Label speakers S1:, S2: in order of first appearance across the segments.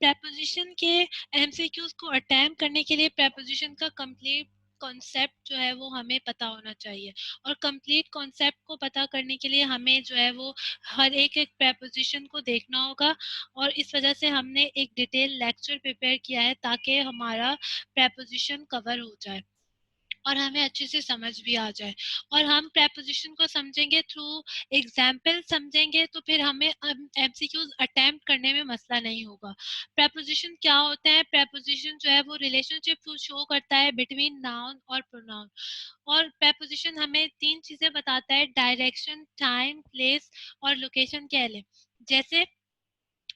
S1: Preposition के MCQs को attempt करने के लिए प्रेपोजिशन का कंप्लीट कॉन्सेप्ट जो है वो हमें पता होना चाहिए, और कंप्लीट कॉन्सेप्ट को पता करने के लिए हमें जो है वो हर एक एक प्रेपोजिशन को देखना होगा। और इस वजह से हमने एक डिटेल लेक्चर प्रिपेयर किया है ताकि हमारा प्रेपोजिशन कवर हो जाए और हमें अच्छे से समझ भी आ जाए। और हम प्रेपोजिशन को समझेंगे थ्रू एग्जाम्पल समझेंगे, तो फिर हमें एमसीक्यूज अटेम्प्ट करने में मसला नहीं होगा। प्रेपोजिशन क्या होता है? प्रेपोजिशन जो है वो रिलेशनशिप शो करता है बिटवीन नाउन और प्रोनाउन। और प्रेपोजिशन हमें तीन चीजें बताता है: डायरेक्शन, टाइम, प्लेस और लोकेशन के लिए। जैसे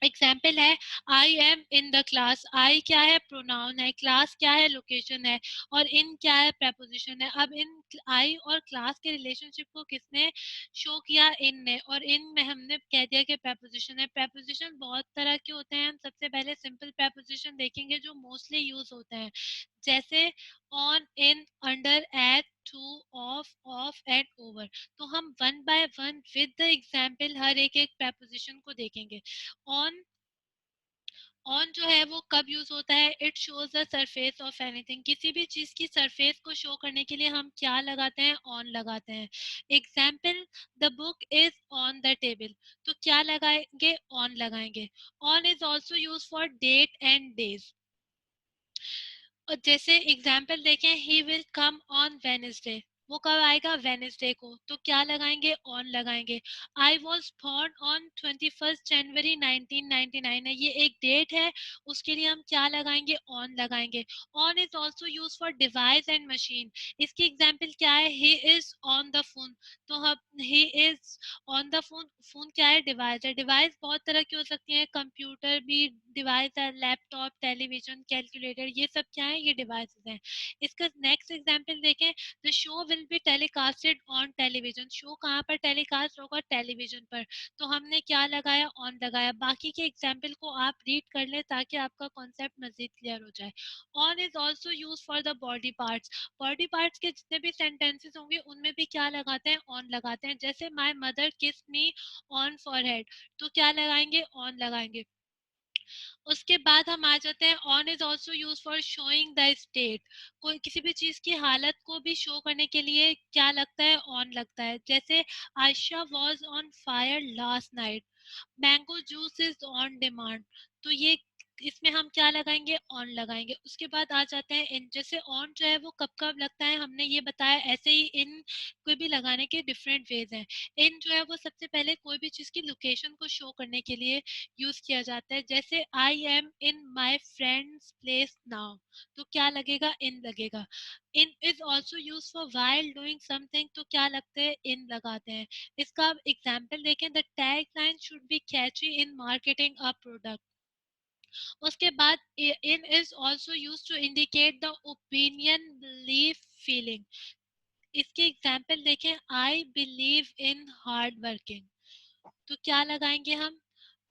S1: एग्जाम्पल है, I am in the class. I क्या है? प्रोनाउन है। क्लास क्या है? लोकेशन है। और इन क्या है? प्रेपोजिशन है। अब इन आई और क्लास के रिलेशनशिप को किसने शो किया? इन ने। और इन में हमने कह दिया कि प्रेपोजिशन है। प्रेपोजिशन बहुत तरह के होते हैं। हम सबसे पहले सिंपल प्रेपोजिशन देखेंगे जो मोस्टली यूज होते हैं, जैसे on, in, under, at, to, of and over. तो हम one by one with the example हर एक एक प्रेपोजिशन को देखेंगे। ऑन, ऑन जो है वो कब यूज होता है? It shows the surface of anything. किसी भी चीज की सरफेस को शो करने के लिए हम क्या लगाते हैं? ऑन लगाते हैं। Example, the book is on the table. तो क्या लगाएंगे? ऑन लगाएंगे। On is also use for date and days. और जैसे एग्जाम्पल देखें, he will come on Wednesday. वो कब आएगा? वेनेसडे को। तो क्या लगाएंगे? ऑन लगाएंगे। आई वॉज बॉर्न ऑन 21 जनवरी 1999 है, ये एक डेट है, उसके लिए हम क्या लगाएंगे? ऑन लगाएंगे। On is also use for device and machine. इसकी एग्जाम्पल क्या है? He is on the phone. तो हम he is on the phone, phone क्या है? डिवाइस है। डिवाइस बहुत तरह की हो सकती है, कंप्यूटर भी डिवाइस है, लैपटॉप, टेलीविजन, कैलकुलेटर, ये सब क्या है? ये डिवाइसेस हैं। इसका नेक्स्ट एग्जांपल देखें, the show will be telecasted on television. Show कहाँ पर टेलीकास्ट होगा? टेलीविजन पर। तो हमने क्या लगाया? ऑन लगाया। बाकी के एग्जाम्पल को आप रीड कर लें ताकि आपका कॉन्सेप्ट मजीद क्लियर हो जाए। On is also use for the body parts. Body parts के जितने भी सेंटेंसेस होंगे उनमें भी क्या लगाते हैं? ऑन लगाते हैं। जैसे माई मदर किस मी ऑन फॉरहेड। तो क्या लगाएंगे? ऑन लगाएंगे। उसके बाद हम आ जाते हैं, on is also use for showing the state. कोई किसी भी चीज की हालत को भी शो करने के लिए क्या लगता है? ऑन लगता है। जैसे Ayesha was on fire last night, mango juice is on demand. तो ये इसमें हम क्या लगाएंगे? ऑन लगाएंगे। उसके बाद आ जाते हैं इन। जैसे ऑन जो है वो कब कब लगता है हमने ये बताया, ऐसे ही इन कोई भी लगाने के डिफरेंट वेज हैं। इन जो है वो सबसे पहले कोई भी चीज की लोकेशन को शो करने के लिए यूज किया जाता है। जैसे I am in my friends place now. तो क्या लगेगा? इन लगेगा। In is also use for while doing something. तो क्या लगते हैं? इन लगाते हैं। इसका एग्जाम्पल देखें, the tag line should be catchy in marketing a product. उसके बाद in is also use to indicate the opinion, belief, feeling. इसके एग्जाम्पल देखें, I believe in hard working. तो क्या लगाएंगे हम?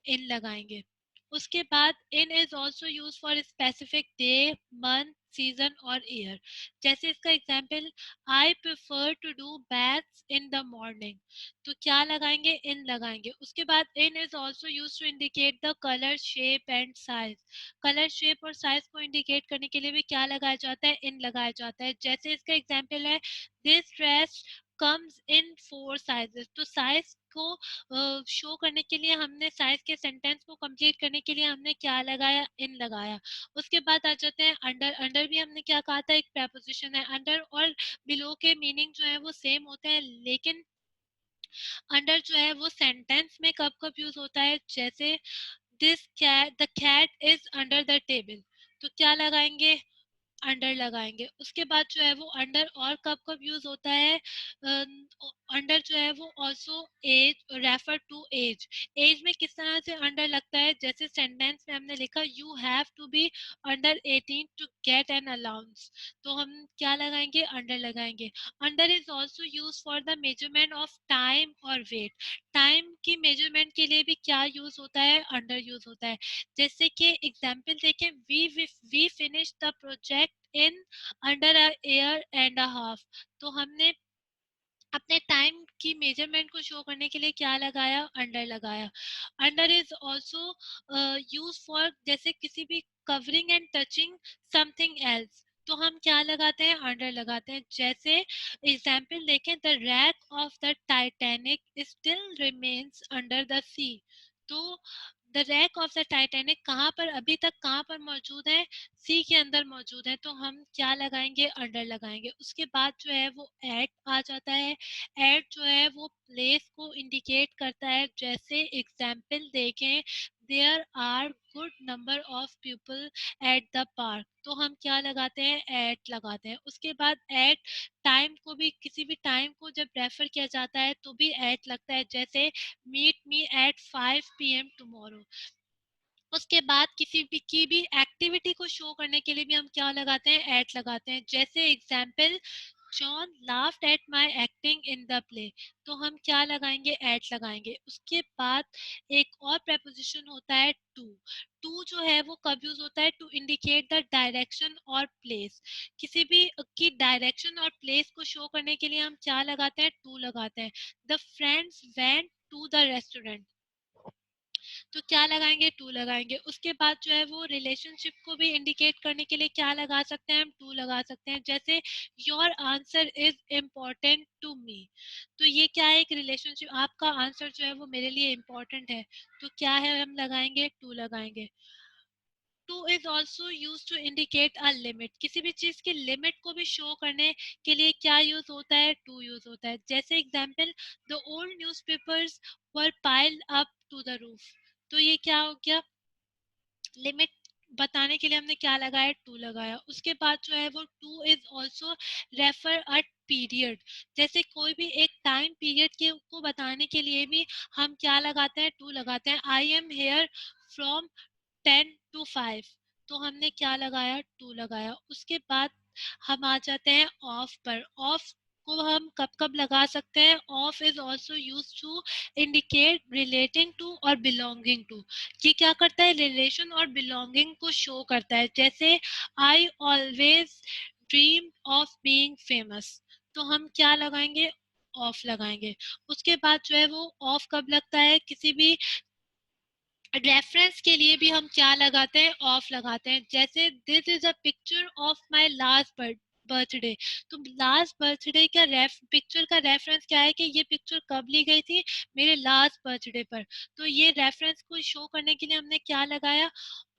S1: इन लगाएंगे। उसके बाद in is also use for specific day, month, season और ईयर। जैसे इसका example, I prefer to do baths in the morning. तो क्या लगाएंगे? इन लगाएंगे। उसके बाद in is also use to indicate the colour, shape and size. Colour, shape और साइज को इंडिकेट करने के लिए भी क्या लगाया जाता है? इन लगाया जाता है। जैसे इसका एग्जाम्पल है, this dress comes in 4 sizes. तो साइज को शो करने के लिए हमने, साइज के सेंटेंस को कंप्लीट करने के लिए हमने क्या लगाया? इन लगाया। उसके बाद आ जाते हैं अंडर। अंडर भी हमने क्या कहा था? एक प्रेपोजिशन है। अंडर और बिलो के मीनिंग जो है वो सेम होते हैं, लेकिन अंडर जो है वो सेंटेंस में कब कब यूज होता है। जैसे this cat, the cat is under the table. तो क्या लगाएंगे? अंडर लगाएंगे। उसके बाद जो है वो अंडर और कब कब यूज होता है? अंडर जो है वो also as, refer to as. As में किस तरह से अंडर लगता है? जैसे सेंटेंस में हमने लिखा, you have to be under 18 to get an allowance. तो हम क्या लगाएंगे? अंडर लगाएंगे। Under is also use for the measurement of time और वेट। टाइम की मेजरमेंट के लिए भी क्या यूज होता है? अंडर यूज होता है। जैसे कि एग्जाम्पल देखें, we finish the project in under a year and a half. तो हमने अपने टाइम की मेजरमेंट को शो करने के लिए क्या लगाया, अंडर लगाया। Under is also use for जैसे किसी भी covering and touching something else, तो हम क्या लगाते हैं, अंडर लगाते हैं। जैसे एग्जाम्पल देखें, the wreck of the Titanic still remains under the sea. तो the wreck of the Titanic कहाँ पर, अभी तक कहाँ पर मौजूद है, सी के अंदर मौजूद है, तो हम क्या लगाएंगे, अंडर लगाएंगे। उसके बाद जो है वो एट आ जाता है। एट जो है वो प्लेस को इंडिकेट करता है। जैसे एग्जाम्पल देखें, there are good number of people at the park, तो हम क्या लगाते हैं, एट लगाते हैं। उसके बाद एट टाइम को भी, किसी भी टाइम को जब रेफर किया जाता है तो भी एट लगता है। जैसे meet me at 5 PM tomorrow. उसके बाद किसी भी की भी एक्टिविटी को शो करने के लिए भी हम क्या लगाते हैं, एट लगाते हैं। जैसे example, John laughed at my acting in the play, तो हम क्या लगाएंगे, एट लगाएंगे। उसके बाद एक और preposition होता है टू। टू जो है वो कब यूज होता है, टू इंडिकेट द डायरेक्शन और प्लेस। किसी भी की डायरेक्शन और प्लेस को शो करने के लिए हम क्या लगाते हैं, टू लगाते हैं। The friends went to the restaurant, तो क्या लगाएंगे, टू लगाएंगे। उसके बाद जो है वो रिलेशनशिप को भी इंडिकेट करने के लिए क्या लगा सकते हैं, हम टू लगा सकते हैं। जैसे your answer is important to me, तो ये क्या है, एक रिलेशनशिप, आपका आंसर जो है वो मेरे लिए इम्पोर्टेंट है, तो क्या है, हम लगाएंगे, टू लगाएंगे। To is also use to indicate a limit, किसी भी चीज की लिमिट को भी शो करने के लिए क्या यूज होता है, टू यूज होता है। जैसे example, the old newspapers were piled up to the roof, तो ये क्या हो गया, लिमिट बताने के लिए हमने क्या लगाया, टू लगाया। उसके बाद जो है वो to is also refer a period, जैसे कोई भी एक टाइम पीरियड के को बताने के लिए भी हम क्या लगाते हैं, टू लगाते हैं। I am here from 10 to 5, तो हमने क्या लगाया, टू लगाया। उसके बाद हम आ जाते हैं ऑफ पर। ऑफ को हम कब कब लगा सकते हैं, of is also use to indicate relating to और बिलोंगिंग टू। ये क्या करता है, रिलेशन और बिलोंगिंग को शो करता है। जैसे I always dream of being famous, तो हम क्या लगाएंगे, ऑफ लगाएंगे। उसके बाद जो है वो ऑफ कब लगता है, किसी भी रेफरेंस के लिए भी हम क्या लगाते हैं, ऑफ लगाते हैं। जैसे this is a picture of my last birthday, तो लास्ट बर्थडे का पिक्चर का रेफरेंस क्या है, कि ये पिक्चर कब ली गई थी, मेरे लास्ट बर्थडे पर। तो ये रेफरेंस को शो करने के लिए हमने क्या लगाया,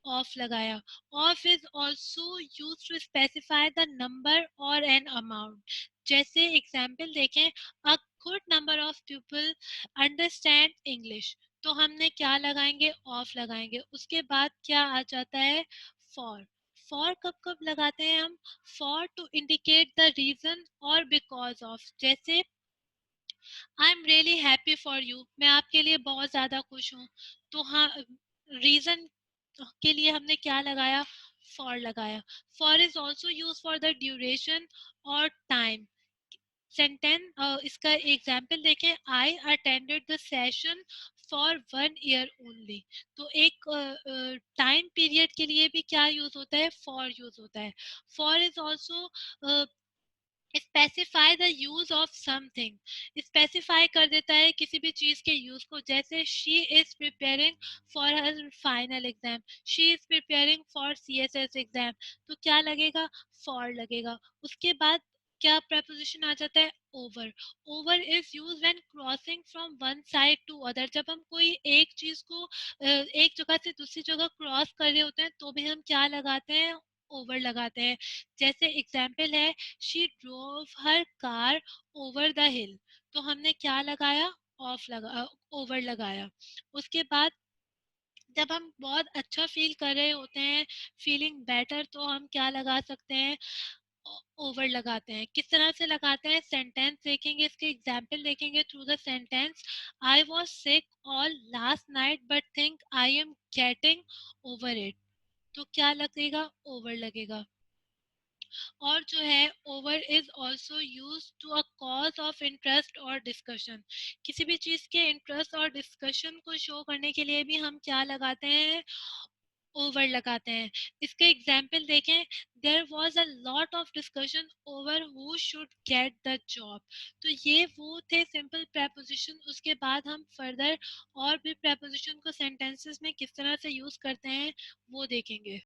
S1: ऑफ लगाया। Of is also use to specify the number और एन अमाउंट। जैसे एग्जाम्पल देखें, a good number of people understand English, तो हमने क्या लगाएंगे, ऑफ लगाएंगे। उसके बाद क्या आ जाता है, फॉर। फॉर कब कब लगाते हैं हम, for to indicate the reason और बिकॉज ऑफ। जैसे I am really happy for you, मैं आपके लिए बहुत ज्यादा खुश हूँ, तो हाँ, रीजन के लिए हमने क्या लगाया, फॉर लगाया। For is also use for the duration और टाइम। सेंटेंस इसका एग्जाम्पल देखें, I attended the session for 1 year only, तो एक टाइम पीरियड के लिए भी क्या यूज होता है, फॉर यूज होता है। For is also specify the use of something, specify कर देता है किसी भी चीज के यूज को। जैसे she is preparing for her final exam, she is preparing for CSS exam, तो क्या लगेगा, फॉर लगेगा। उसके बाद क्या प्रपोजिशन आ जाता है, over. Over is use when crossing from one side to other, जब हम कोई एक चीज को एक जगह से दूसरी जगह क्रॉस कर रहे होते हैं तो भी हम क्या लगाते हैं, ओवर लगाते हैं। जैसे एग्जाम्पल है, she drove her car over the हिल, तो हमने क्या लगाया, ऑफ लगा, ओवर लगाया। उसके बाद जब हम बहुत अच्छा फील कर रहे होते हैं, फीलिंग बेटर, तो हम क्या लगा सकते हैं, ओवर लगाते हैं। किस तरह से लगाते हैं, सेंटेंस देखेंगे, इसके एग्जाम्पल देखेंगे। Through the sentence, I was sick all last night but think I am getting over it, तो क्या लगेगा, ओवर लगेगा। और जो है, over is also use to a cause of interest और डिस्कशन, किसी भी चीज के इंटरेस्ट और डिस्कशन को शो करने के लिए भी हम क्या लगाते हैं, वर्ड लगाते हैं। इसके एग्जाम्पल देखें, there was a lot of discussion over who should get the job. तो ये वो थे सिंपल प्रेपोजिशन। उसके बाद हम फर्दर और भी प्रेपोजिशन को सेंटेंसेस में किस तरह से यूज करते हैं वो देखेंगे।